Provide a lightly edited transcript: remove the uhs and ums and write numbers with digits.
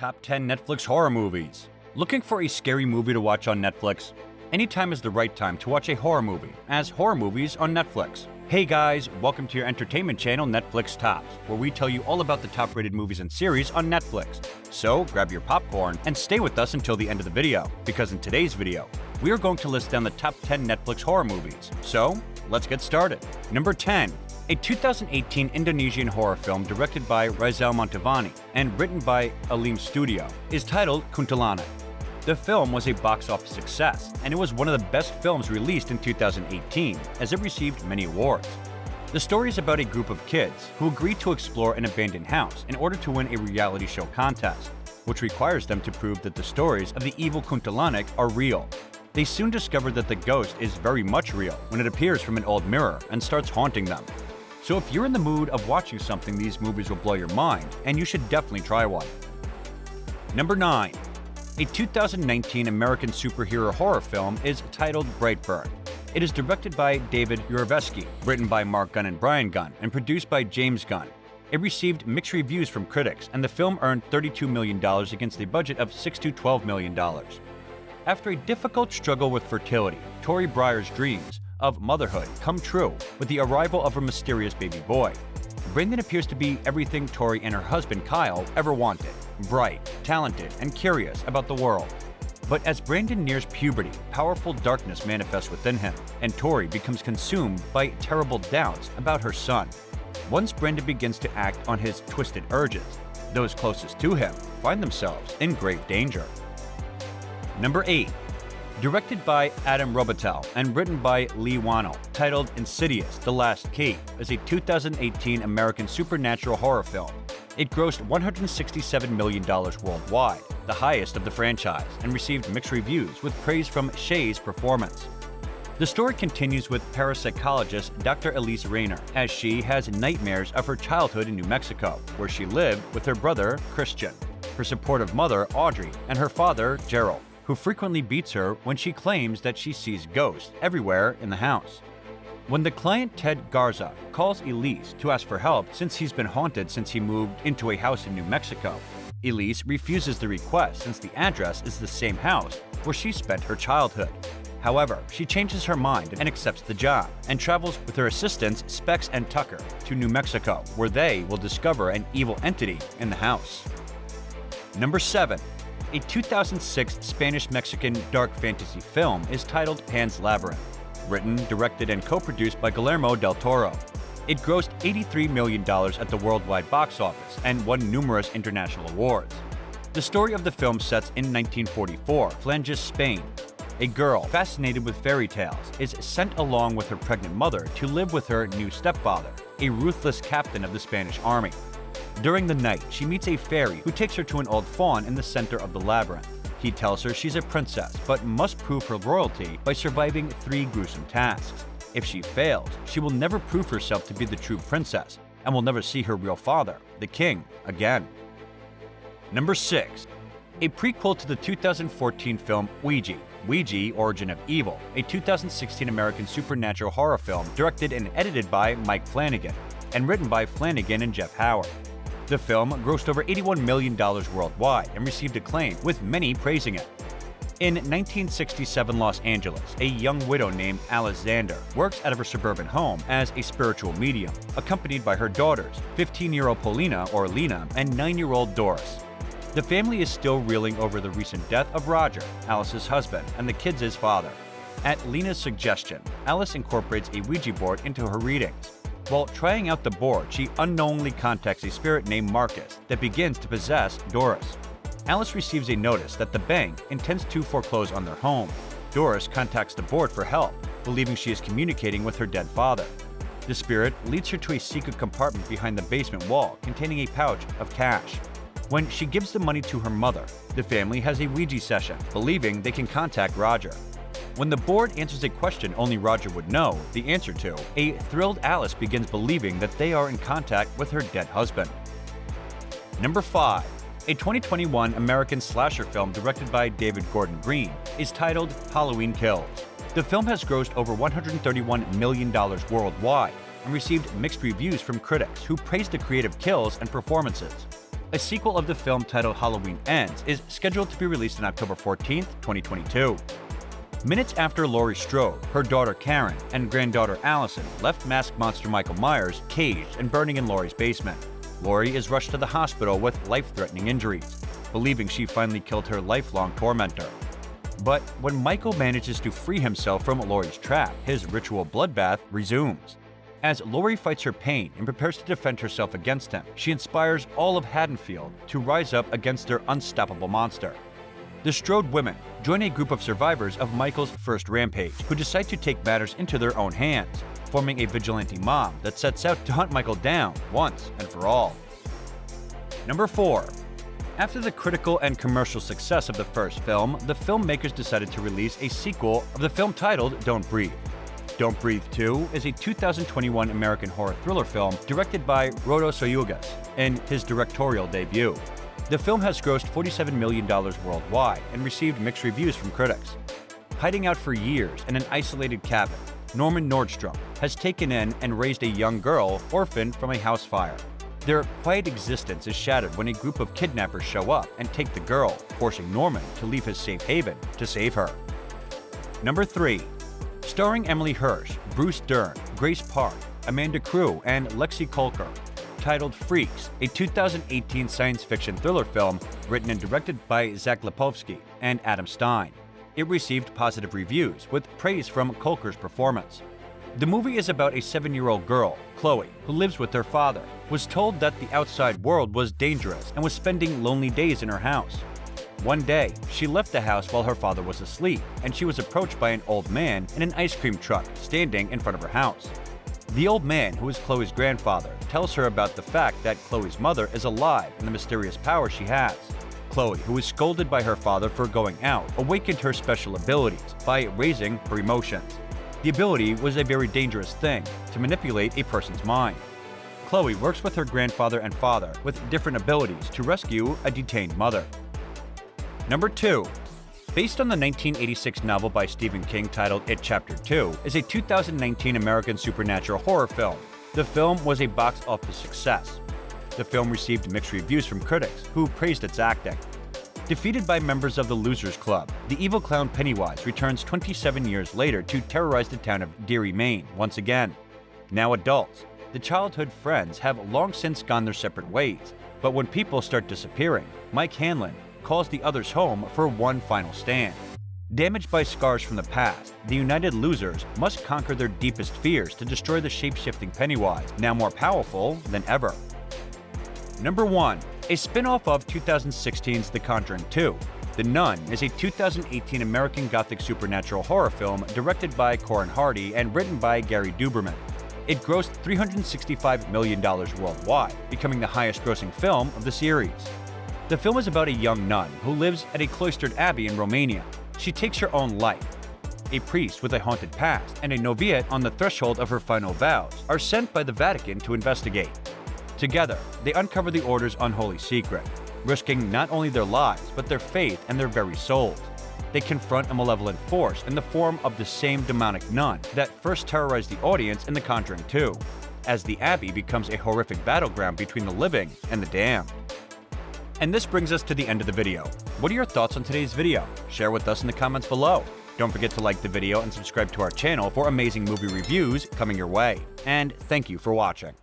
Top 10 Netflix horror movies. Looking for a scary movie to watch on Netflix? Anytime is the right time to watch a horror movie, as horror movies on Netflix. Hey guys, welcome to your entertainment channel Netflix Tops, where we tell you all about the top-rated movies and series on Netflix. So grab your popcorn and stay with us until the end of the video, because in today's video, we are going to list down the top 10 Netflix horror movies. So let's get started. Number 10. A 2018 Indonesian horror film directed by Rizal Mantovani and written by Alim Studio is titled Kuntilanak. The film was a box office success, and it was one of the best films released in 2018, as it received many awards. The story is about a group of kids who agree to explore an abandoned house in order to win a reality show contest, which requires them to prove that the stories of the evil Kuntilanak are real. They soon discover that the ghost is very much real when it appears from an old mirror and starts haunting them. So if you're in the mood of watching something, these movies will blow your mind, and you should definitely try one. Number 9. A 2019 American superhero horror film is titled Brightburn. It is directed by David Ureveski, written by Mark Gunn and Brian Gunn, and produced by James Gunn. It received mixed reviews from critics, and the film earned $32 million against a budget of $6 to $12 million. After a difficult struggle with fertility, Tori Breyer's dreams of motherhood come true with the arrival of her mysterious baby boy. Brandon appears to be everything Tori and her husband Kyle ever wanted: bright, talented, and curious about the world. But as Brandon nears puberty, powerful darkness manifests within him, and Tori becomes consumed by terrible doubts about her son. Once Brandon begins to act on his twisted urges, those closest to him find themselves in great danger. Number 8. Directed by Adam Robitel and written by Lee Wannell, titled Insidious The Last Key, is a 2018 American supernatural horror film. It grossed $167 million worldwide, the highest of the franchise, and received mixed reviews with praise from Shay's performance. The story continues with parapsychologist Dr. Elise Rayner, as she has nightmares of her childhood in New Mexico, where she lived with her brother, Christian, her supportive mother, Audrey, and her father, Gerald, who frequently beats her when she claims that she sees ghosts everywhere in the house. When the client Ted Garza calls Elise to ask for help since he's been haunted since he moved into a house in New Mexico, Elise refuses the request since the address is the same house where she spent her childhood. However, she changes her mind and accepts the job and travels with her assistants Specs and Tucker to New Mexico, where they will discover an evil entity in the house. Number 7. A 2006 Spanish-Mexican dark fantasy film is titled Pan's Labyrinth, written, directed, and co-produced by Guillermo del Toro. It grossed $83 million at the worldwide box office and won numerous international awards. The story of the film sets in 1944, Flanges, Spain. A girl, fascinated with fairy tales, is sent along with her pregnant mother to live with her new stepfather, a ruthless captain of the Spanish army. During the night, she meets a fairy who takes her to an old faun in the center of the labyrinth. He tells her she's a princess, but must prove her royalty by surviving 3 gruesome tasks. If she fails, she will never prove herself to be the true princess, and will never see her real father, the king, again. Number 6. A prequel to the 2014 film OUIJA, Ouija, Origin of Evil, a 2016 American supernatural horror film directed and edited by Mike Flanagan, and written by Flanagan and Jeff Howard. The film grossed over $81 million worldwide and received acclaim, with many praising it. In 1967 Los Angeles, a young widow named Alice Zander works out of her suburban home as a spiritual medium, accompanied by her daughters, 15-year-old Paulina or Lena and 9-year-old Doris. The family is still reeling over the recent death of Roger, Alice's husband, and the kids' father. At Lena's suggestion, Alice incorporates a Ouija board into her readings. While trying out the board, she unknowingly contacts a spirit named Marcus that begins to possess Doris. Alice receives a notice that the bank intends to foreclose on their home. Doris contacts the board for help, believing she is communicating with her dead father. The spirit leads her to a secret compartment behind the basement wall containing a pouch of cash. When she gives the money to her mother, the family has a Ouija session, believing they can contact Roger. When the board answers a question only Roger would know the answer to, a thrilled Alice begins believing that they are in contact with her dead husband. Number 5. A 2021 American slasher film directed by David Gordon Green is titled Halloween Kills. The film has grossed over $131 million worldwide and received mixed reviews from critics who praised the creative kills and performances. A sequel of the film titled Halloween Ends is scheduled to be released on October 14, 2022. Minutes after Laurie Strode, her daughter Karen, and granddaughter Allison left masked monster Michael Myers caged and burning in Laurie's basement, Laurie is rushed to the hospital with life-threatening injuries, believing she finally killed her lifelong tormentor. But when Michael manages to free himself from Laurie's trap, his ritual bloodbath resumes. As Laurie fights her pain and prepares to defend herself against him, she inspires all of Haddonfield to rise up against their unstoppable monster. The Strode women join a group of survivors of Michael's first rampage, who decide to take matters into their own hands, forming a vigilante mob that sets out to hunt Michael down once and for all. Number 4. After the critical and commercial success of the first film, the filmmakers decided to release a sequel of the film titled Don't Breathe. Don't Breathe 2 is a 2021 American horror thriller film directed by Rodos Oyugas in his directorial debut. The film has grossed $47 million worldwide and received mixed reviews from critics. Hiding out for years in an isolated cabin, Norman Nordstrom has taken in and raised a young girl orphaned from a house fire. Their quiet existence is shattered when a group of kidnappers show up and take the girl, forcing Norman to leave his safe haven to save her. Number 3. Starring Emily Hirsch, Bruce Dern, Grace Park, Amanda Crew, and Lexi Kolker, titled Freaks, a 2018 science fiction thriller film written and directed by Zach Lipovsky and Adam Stein. It received positive reviews, with praise from Kolker's performance. The movie is about a 7-year-old girl, Chloe, who lives with her father, was told that the outside world was dangerous and was spending lonely days in her house. One day, she left the house while her father was asleep, and she was approached by an old man in an ice cream truck standing in front of her house. The old man, who is Chloe's grandfather, tells her about the fact that Chloe's mother is alive and the mysterious power she has. Chloe, who was scolded by her father for going out, awakened her special abilities by raising her emotions. The ability was a very dangerous thing, to manipulate a person's mind. Chloe works with her grandfather and father with different abilities to rescue a detained mother. Number 2. Based on the 1986 novel by Stephen King titled It Chapter 2, is a 2019 American supernatural horror film. The film was a box office success. The film received mixed reviews from critics, who praised its acting. Defeated by members of the Losers Club, the evil clown Pennywise returns 27 years later to terrorize the town of Derry, Maine once again. Now adults, the childhood friends have long since gone their separate ways, but when people start disappearing, Mike Hanlon calls the others home for one final stand. Damaged by scars from the past, the united losers must conquer their deepest fears to destroy the shape-shifting Pennywise, now more powerful than ever. Number 1. A spin-off of 2016's The Conjuring 2. The Nun is a 2018 American Gothic supernatural horror film directed by Corin Hardy and written by Gary Duberman. It grossed $365 million worldwide, becoming the highest-grossing film of the series. The film is about a young nun who lives at a cloistered abbey in Romania. She takes her own life. A priest with a haunted past and a novitiate on the threshold of her final vows are sent by the Vatican to investigate. Together, they uncover the order's unholy secret, risking not only their lives but their faith and their very souls. They confront a malevolent force in the form of the same demonic nun that first terrorized the audience in The Conjuring 2, as the abbey becomes a horrific battleground between the living and the damned. And this brings us to the end of the video. What are your thoughts on today's video? Share with us in the comments below. Don't forget to like the video and subscribe to our channel for amazing movie reviews coming your way. And thank you for watching.